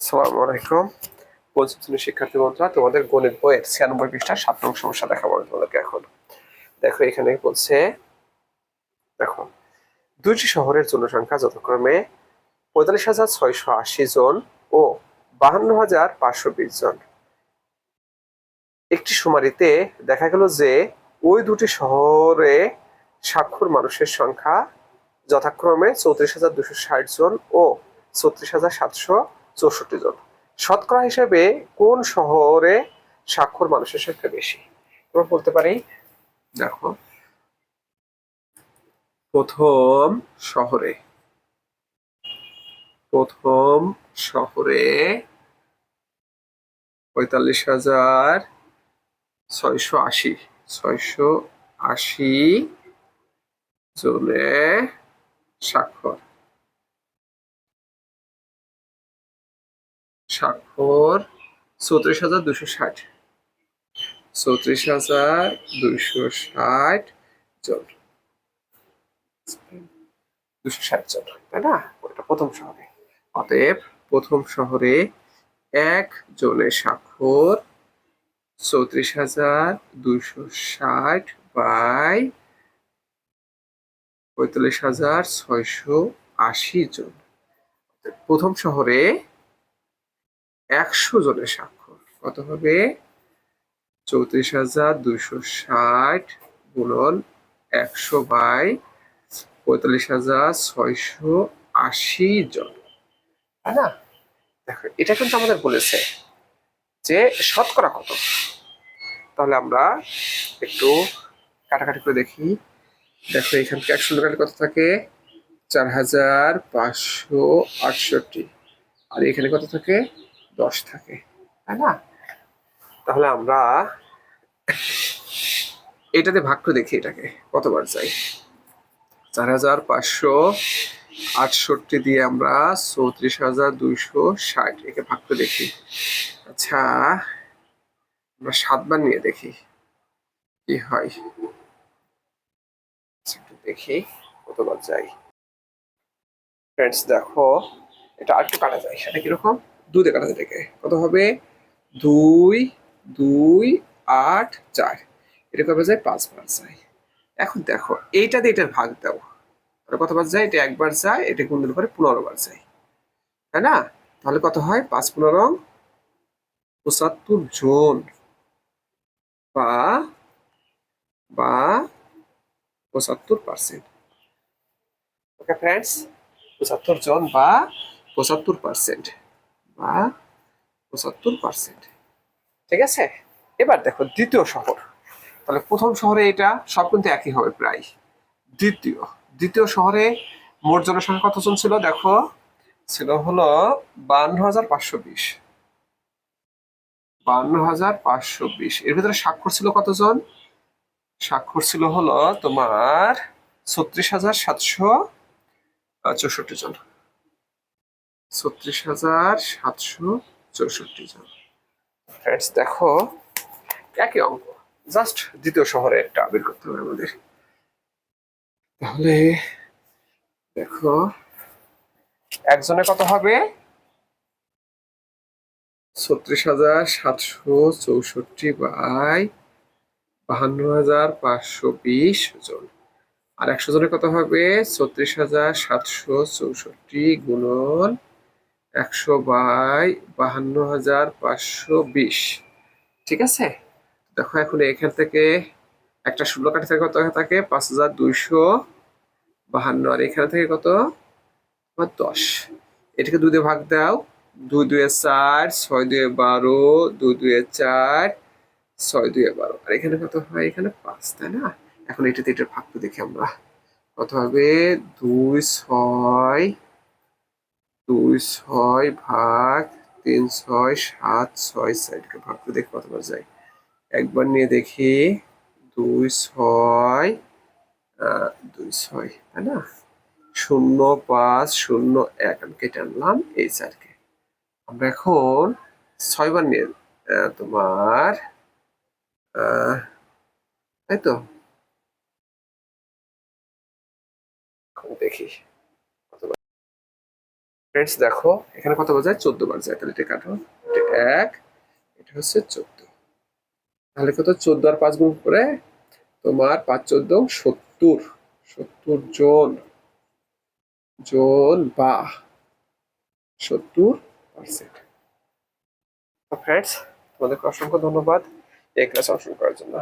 আসসালামু আলাইকুম। পঞ্চম শ্রেণীর শিক্ষার্থী বন্ধুরা, তোমাদের গণিত বইয়ের 96 পৃষ্ঠার 7 নং সমস্যা দেখাবো আমি তোমাদেরকে এখন। দেখো এখানে বলছে, দেখো দুইটি শহরের জনসংখ্যা যথাক্রমে 45,680 জন ও 52,520 জন। একটি শুমারিতে দেখা গেল যে ওই দুটি শহরে স্বাক্ষর মানুষের সংখ্যা যথাক্রমে 34,260 জন ও 36,764 জন। শতকরা হিসেবে কোন শহরে স্বাক্ষর মানুষের সংখ্যা বেশি? আমরা বলতে পারি, দেখো প্রথম শহরে 45,680 জনে স্বাক্ষর 34,260 জন, 260 জন, তাই না? ওটা প্রথম শহরে। অতএব প্রথম শহরে এক জনের স্বাক্ষর 34,260 বাই 45,680 জন। প্রথম শহরে 100 জনের স্বাক্ষর কত হবে? 34,260 গুণন 100 বাই 45,680 জন, তাই না? দেখো এটা কিন্তু আমাদের বলেছে যে শতকরা কত। তাহলে আমরা একটু কাটাকাটি করে দেখি। দেখো এখান থেকে 100 কাটলে কত থাকে? 4,568। আর এখানে কত থাকে? 10 থাকে, তাই না? তাহলে আমরা এটাতে ভাগ করে দেখি এটাকে কতবার যায়। 4,568 দিয়ে আমরা 34,260 একে ভাগ করে দেখি। আচ্ছা, আমরা 7 বার নিয়ে দেখি কি হয়। একটু দেখি কতবার যায়। ফ্রেন্ডস দেখো, এটা আর একটু কাটা যায়। সেটা কিরকম? 2 দিয়ে কাটা যায়। এটাকে কত হবে? 2 2 8 4, এটা কবে যায়? 5 বার যায়। এখন দেখো এইটা দিয়ে এটার ভাগ দাও, তাহলে কতবার যায়? এটা একবার যায়, এটা গুণ দিলে পরে 15 বার যায়, তাই না? তাহলে কত হয়? 5 15 75 জন বা বা 75%। ওকে ফ্রেন্ডস, 75 জন বা 75% বা 75%, ঠিক আছে? এবার দেখো দ্বিতীয় শহর। তাহলে প্রথম শহরে এটা সব কিন্তু একই হবে প্রায়। দ্বিতীয় দ্বিতীয় শহরে মোট জনসংখ্যা কতজন ছিল? দেখো ছিল হলো 52,520। 52,520 এর ভিতরে স্বাক্ষর ছিল কতজন? স্বাক্ষর ছিল হলো তোমার 36,764 জন। 36,764 জন। ফ্রেন্ডস দেখো একই অঙ্ক, জাস্ট দ্বিতীয় শহরে একটা বের করতে হবে আমাদের। তাহলে দেখো একজনে কত হবে? 36,764 বাই 52,520 জন। আর 100 জনের কত হবে? 36,764 গুণন 100 বাই 52,520, ঠিক আছে? দেখো এখন এখান থেকে একটা 16 কাটা থেকে কত থাকে? 5,252। আর এখানে থেকে কত? 10। এটাকে 2 দিয়ে ভাগ দাও। 2 2 4, 6 2 12, 2 2 4, 6 2 12। আর এখানে কত হয়? এখানে 5, তাই না? এখন এটাতে এটার ভাগ তো দেখি আমরা কত হবে। 2 6 2 6 ভাগ 3 6 7 6 4 ভাগ করে দেখি কতবার যায়। একবার নিয়ে দেখি। 2 6 2 6, তাই না? 0 5 0 1 আমি কেটে আনলাম এই 4কে। আমরা এখন 6 বার নিয়ে তোমার তাই তো দেখি ফ্রেন্ডস দেখো এখানে কত বাজায় 14 বার যায়, তাহলে এটা কাটো, এটা 1, এটা হচ্ছে 14, তাহলে কত 14 আর 5 গুণ করে তোমার 5 14 70, 70 জন বা 70%। ফ্রেন্ডস তোমাদেরকে অসংখ্য ধন্যবাদ এই ক্লাস অংশগ্রহণ করার জন্য।